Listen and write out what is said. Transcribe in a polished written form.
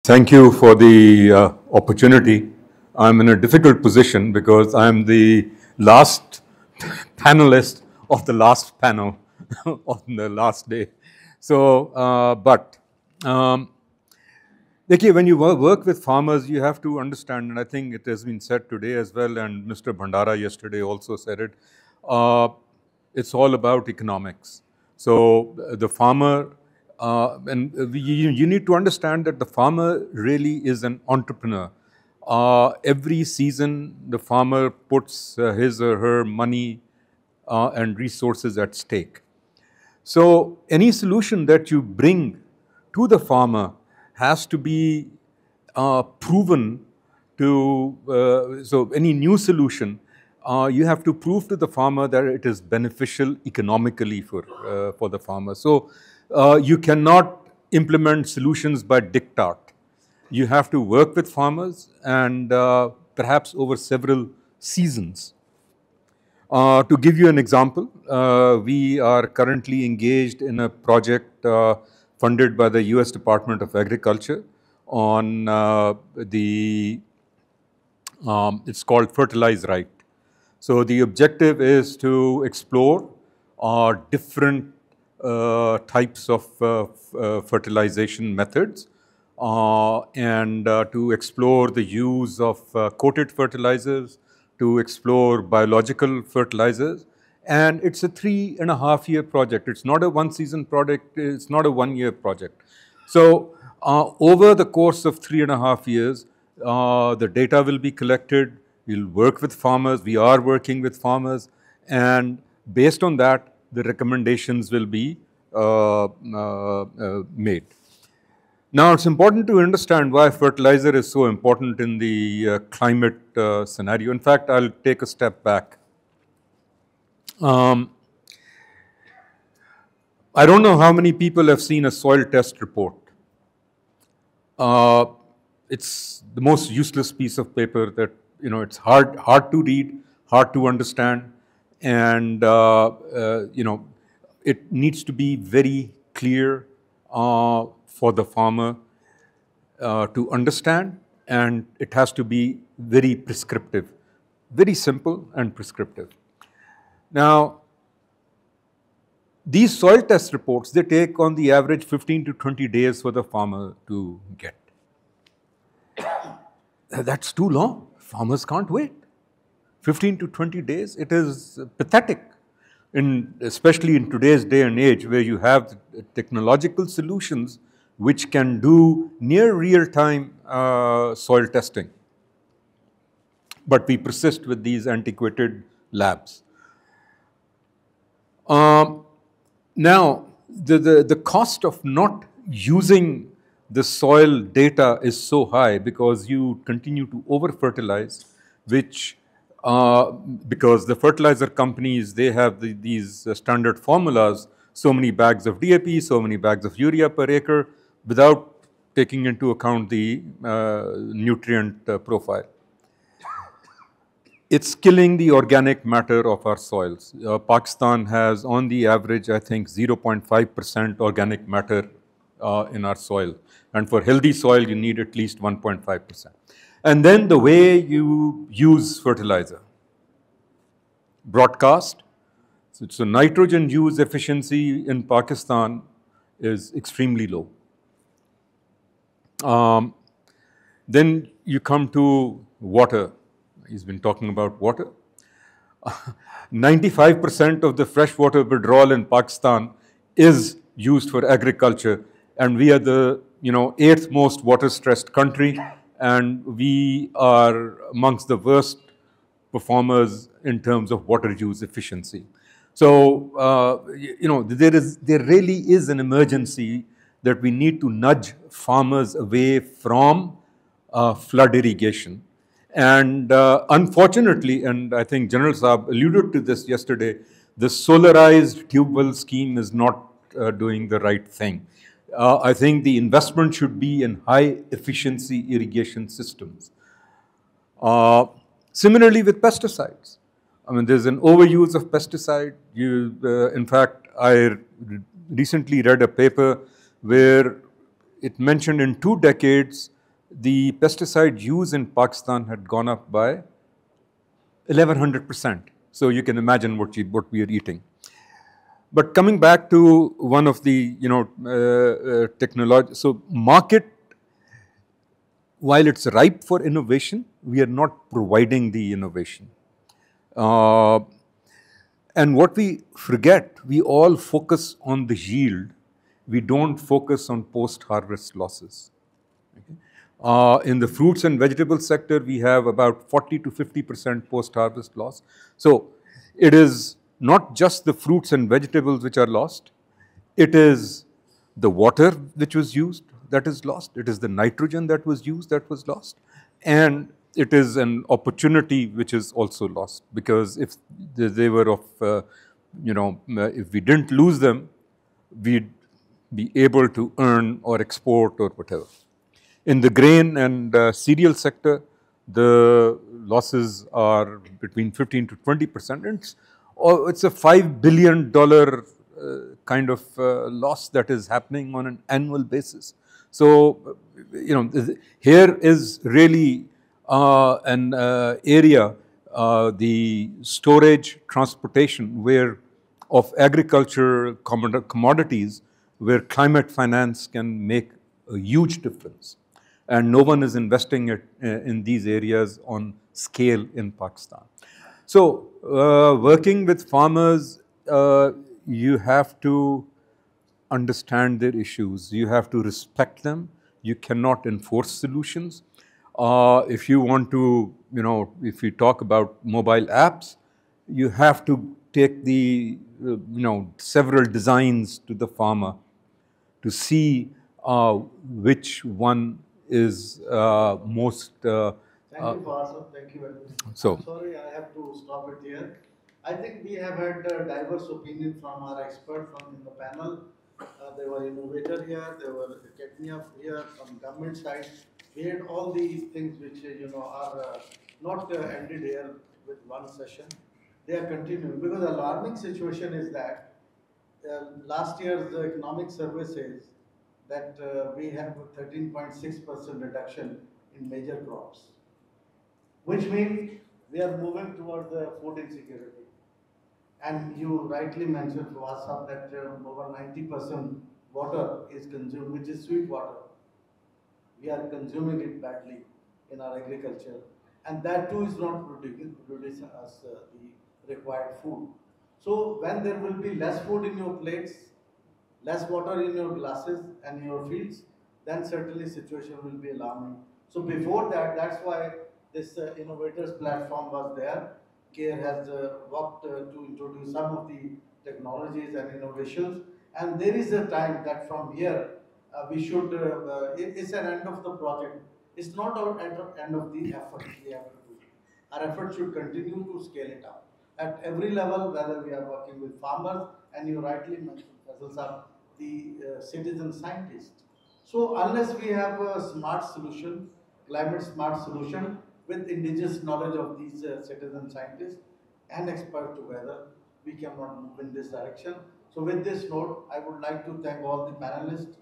Thank you for the opportunity. I'm in a difficult position because I'm the last panelist of the last panel on the last day. So, when you work with farmers, you have to understand, and I think it has been said today as well, and Mr. Bhandara yesterday also said it, it's all about economics. So the farmer, you need to understand that the farmer really is an entrepreneur. Every season, the farmer puts his or her money and resources at stake. So any solution that you bring to the farmer has to be proven to, so any new solution, you have to prove to the farmer that it is beneficial economically for the farmer. So you cannot implement solutions by diktat. You have to work with farmers and perhaps over several seasons. To give you an example, we are currently engaged in a project funded by the US Department of Agriculture on it's called Fertilize Right. So the objective is to explore different types of fertilization methods and to explore the use of coated fertilizers, to explore biological fertilizers. And it's a 3.5-year project. It's not a one-season project. It's not a one-year project. So over the course of 3.5 years, the data will be collected. We'll work with farmers. We are working with farmers. And based on that, the recommendations will be made. Now, it's important to understand why fertilizer is so important in the climate scenario. In fact, I'll take a step back. I don't know how many people have seen a soil test report. It's the most useless piece of paper that, it's hard to read, hard to understand, and, it needs to be very clear for the farmer to understand, and it has to be very prescriptive, very simple and prescriptive. Now, these soil test reports, they take on the average 15 to 20 days for the farmer to get. That's too long. Farmers can't wait. 15 to 20 days, it is pathetic, especially in today's day and age where you have technological solutions which can do near real-time soil testing. But we persist with these antiquated labs. Now, the cost of not using the soil data is so high because you continue to over-fertilize, which because the fertilizer companies, they have these standard formulas, so many bags of DAP, so many bags of urea per acre, without taking into account the nutrient profile. It's killing the organic matter of our soils. Pakistan has, on the average, I think, 0.5% organic matter in our soil. And for healthy soil, you need at least 1.5%. And then the way you use fertilizer. Broadcast. So nitrogen use efficiency in Pakistan is extremely low. Then you come to water. He's been talking about water. 95% of the freshwater withdrawal in Pakistan is used for agriculture, and we are the 8th most water-stressed country, and we are amongst the worst performers in terms of water use efficiency. So, there really is an emergency that we need to nudge farmers away from flood irrigation. And unfortunately, and I think General Saab alluded to this yesterday, the solarized tube well scheme is not doing the right thing. I think the investment should be in high efficiency irrigation systems. Similarly with pesticides. I mean, there's an overuse of pesticide. In fact, I recently read a paper where it mentioned in 2 decades, the pesticide use in Pakistan had gone up by 1100%. So you can imagine what we are eating. But coming back to one of the, technology, so market, while it's ripe for innovation, we are not providing the innovation. And what we forget, we all focus on the yield. We don't focus on post-harvest losses. Okay? In the fruits and vegetable sector, we have about 40 to 50% post-harvest loss. So it is not just the fruits and vegetables which are lost. It is the water which was used that is lost. It is the nitrogen that was used that was lost. And it is an opportunity which is also lost, because if they were of, if we didn't lose them, we'd be able to earn or export or whatever. In the grain and cereal sector, the losses are between 15 to 20%. It's a $5 billion kind of loss that is happening on an annual basis. So, here is really an area, the storage, transportation, of agriculture commodities, where climate finance can make a huge difference. And no one is investing it in these areas on scale in Pakistan. So, working with farmers, you have to understand their issues. You have to respect them. You cannot enforce solutions. If you want to, if you talk about mobile apps, you have to take the, several designs to the farmer to see which one is most. Thank you, Fawad. Thank you very much. So, I'm sorry, I have to stop it here. I think we have had diverse opinion from our experts from the panel. There were innovators here, there were academia here, from government side. We had all these things which are not ended here with one session. They are continuing, because the alarming situation is that last year's economic survey says that we have a 13.6% reduction in major crops, which means we are moving towards the food insecurity. And you rightly mentioned, Fuad, that over 90% water is consumed, which is sweet water. We are consuming it badly in our agriculture, and that too is not producing us the required food. So when there will be less food in your plates, less water in your glasses and your fields, then certainly situation will be alarming. So before that, that's why this innovators platform was there. Keyr has worked to introduce some of the technologies and innovations, and there is a time that from here we should, it's an end of the project. It's not our end of the effort we have to do. Our effort should continue to scale it up at every level, whether we are working with farmers, and you rightly mentioned, Faisal Sahab, the citizen scientist. So unless we have a smart solution, climate smart solution, with indigenous knowledge of these citizen scientists and experts together, we cannot move in this direction. So with this note, I would like to thank all the panelists